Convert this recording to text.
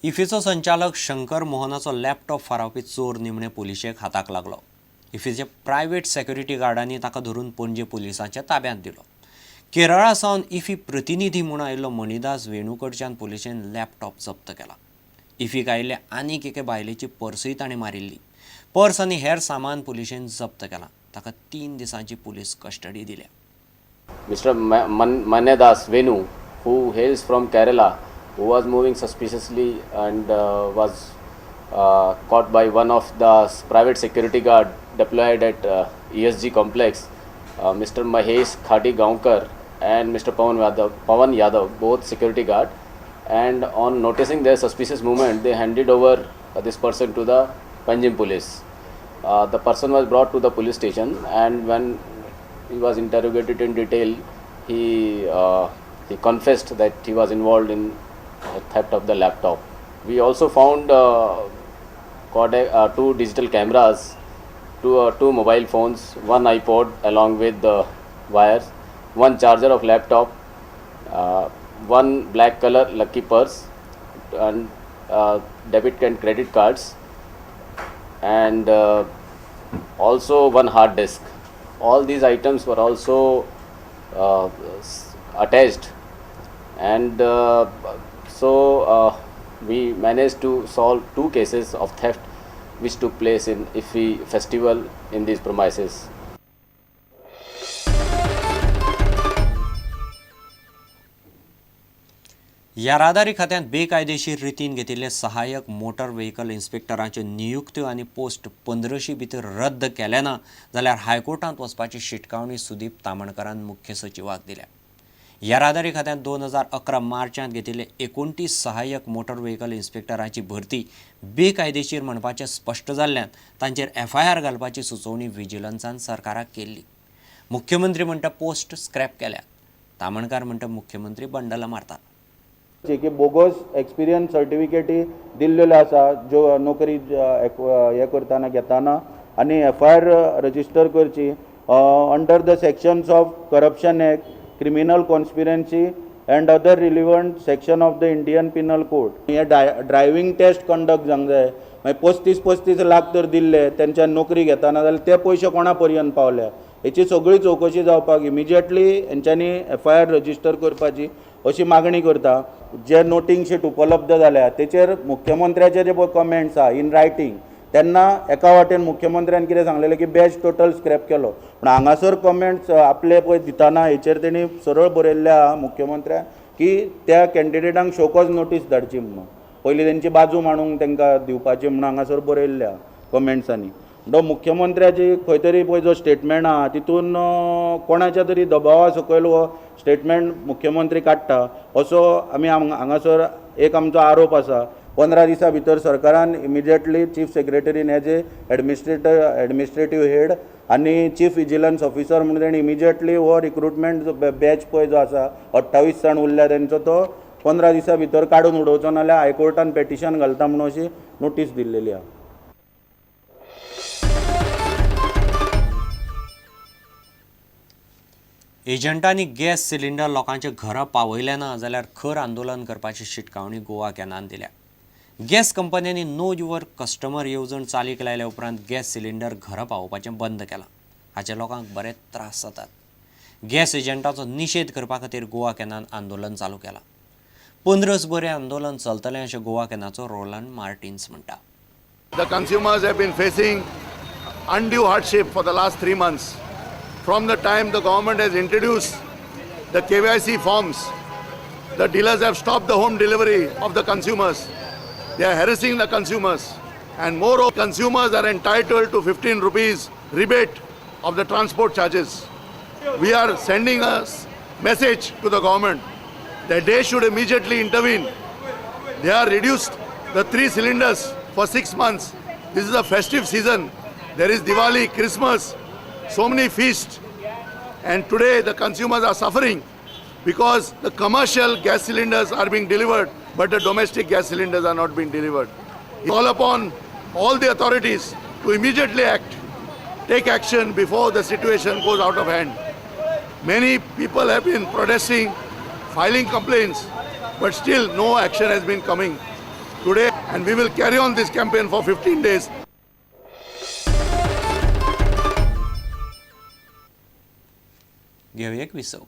इफीचो संचालक शंकर मोहनाचो लॅपटॉप फारावपी चोर निमणे पुलिशेक हाताक लागलो. इफीचे प्रायव्हेट सेक्युरिटी गार्डांनी ताका धरून पणजे पुलिसांच्या ताब्यांत दिलो. केरळा सावन इफी प्रतिनिधी म्हूण आयिल्लो मणिदास वेणू कडच्यान पुलिशेन लॅपटॉप जप्त केला. इफीक आयिल्ले आनीक एके बायलेची पर्सूय ताणें मारिल्ली. पर्स आनी हेर सामान पुलिशेन जप्त केलां. ताका 3 दिसांची पुलीस कस्टडी दिल्या. Mr. Manedas Venu, who hails from Kerala, who was moving suspiciously and was caught by one of the private security guard deployed at ESG complex, Mr. Mahesh Khadi Gaonkar and Mr. Pawan Yadav, both security guard. And on noticing their suspicious movement, they handed over this person to the Panjim police. The person was brought to the police station, and when he was interrogated in detail, he confessed that he was involved in theft of the laptop. We also found 2 digital cameras, two mobile phones, 1 iPod along with the wires, 1 charger of laptop, 1 black color lucky purse, and debit and credit cards, and also 1 hard disk. All these items were also attached, and so we managed to solve 2 cases of theft which took place in IFFI festival in these premises. येरादारी खात्यांत बेकायदेशीर रितीन घेतिल्ले सहाय्यक motor vehicle इन्स्पेक्टरांच्यो नियुक्त्यो आनी post 15शी भितर रद्द केले ना जाल्यार हायकोर्टांत वचपाची शिटकावणी सुदीप तामणकरान मुख्य सचिवाक दिल्या. येरादारी खात्यांत 2011 मार्चांत घेतिल्ले 29 सहाय्यक मोटर व्हेकल इन्स्पेक्टरांची भरती बेकायदेशीर म्हणपाचें स्पश्ट जाल्ल्यान तांचेर FIR घालपाची सुचोवणी विजिलन्सान सरकाराक केल्ली. मुख्यमंत्री म्हणटा पोस्ट स्क्रॅप केल्यात. तामणकार म्हणटा मुख्यमंत्री बंडलां मारतात. की बोगस एक्सपिरियन्स सर्टिफिकेटी दिल्लेल्यो आसा ज्यो नोकरी हे करताना घेताना, आनी FIR रजिस्टर करची under the sections of corruption act, criminal conspiracy and other relevant section of the Indian penal code. हे ड्रायव्हिंग टेस्ट कंडक्ट जावंक जाय. मागीर 35 लाख तर दिल्ले तेंच्या नोकरी घेताना, जाल्यार ते पयशे कोणा पर्यंत पावल्या हेची सगळी चवकशी जावपाक इमिजिएटली हेंच्यांनी FIR रजिस्टर करपाची अशी मागणी करता. जे नोटींग शीट उपलब्ध जाल्या तेचेर मुख्यमंत्र्याचे जे पळय कमेंट्स आहा इन रायटींग, तेन्ना एका वाटेन मुख्यमंत्र्यान कितें सांगलेलें की बॅच टोटल स्क्रॅप केलो, पूण हांगासर कमेंट्स आपले पळय दिताना हेचेर तेणी सरळ बरयल्लें आहा मुख्यमंत्र्यान की त्या कॅन्डिडेटांक शोकॉज नोटीस धाडची म्हणून, पयलीं तेंची बाजू मांडूंक तांकां दिवपाची म्हणून हांगासर बरयल्लें आहा कमेंट्सांनी. मुख्यमंत्र्याची खंय तरी पळय जो स्टेटमेंट आहा तितून कोणाच्या तरी दबावा सकयल हो स्टेटमेंट मुख्यमंत्री काडटा असो आमी हांगासर एक आमचो आरोप आसा. 15 दिसां भितर सरकारान इमिजिएटली चीफ सेक्रेटरीन एज ए एडमिनिस्ट्रेटीव हेड आनी चीफ विजिलन्स ऑफिसर म्हणून तेणी इमिजिएटली हो रिक्रुटमेंट बॅच पळय जो आसा 28 जाण उरल्या तेंचो तो 15 दिसां भितर काडून उडोवचो, नाल्यार हायकोर्टान पेटिशन घालता म्हणून अशी नोटीस दिल्लेली आहा. एजंटांनी गॅस सिलिंडर लोकांच्या घरां पावयले ना जाल्यार खर आंदोलन करपाची शिटकावणी गोवा कॅनान दिल्या. गॅस कंपन्यांनी नो युवर कस्टमर येवजण चालीक लायल्या उपरांत गॅस सिलिंडर घरा पावोवपाचें बंद केलां. हाचे लोकांक बरे त्रास जातात. गॅस एजंटाचो निशेध करपा खातीर गोवा कॅनान आंदोलन चालू केलां. 15 बरें आंदोलन चलतलें अशें गोवा कॅनाचो रोलंड मार्टिन्स म्हणटा. The consumers have been facing undue hardship for the last 3 months. From the time the government has introduced the KYC forms, the dealers have stopped the home delivery of the consumers. They are harassing the consumers, and more consumers are entitled to 15 rupees rebate of the transport charges. We are sending a message to the government that they should immediately intervene. They are reduced the 3 cylinders for 6 months. This is a festive season. There is Diwali, Christmas, so many feasts, and today the consumers are suffering because the commercial gas cylinders are being delivered but the domestic gas cylinders are not being delivered. We call upon all the authorities to immediately take action before the situation goes out of hand. Many people have been protesting, filing complaints, but still no action has been coming. today, and we will carry on this campaign for 15 days. घेऊया एक विसव.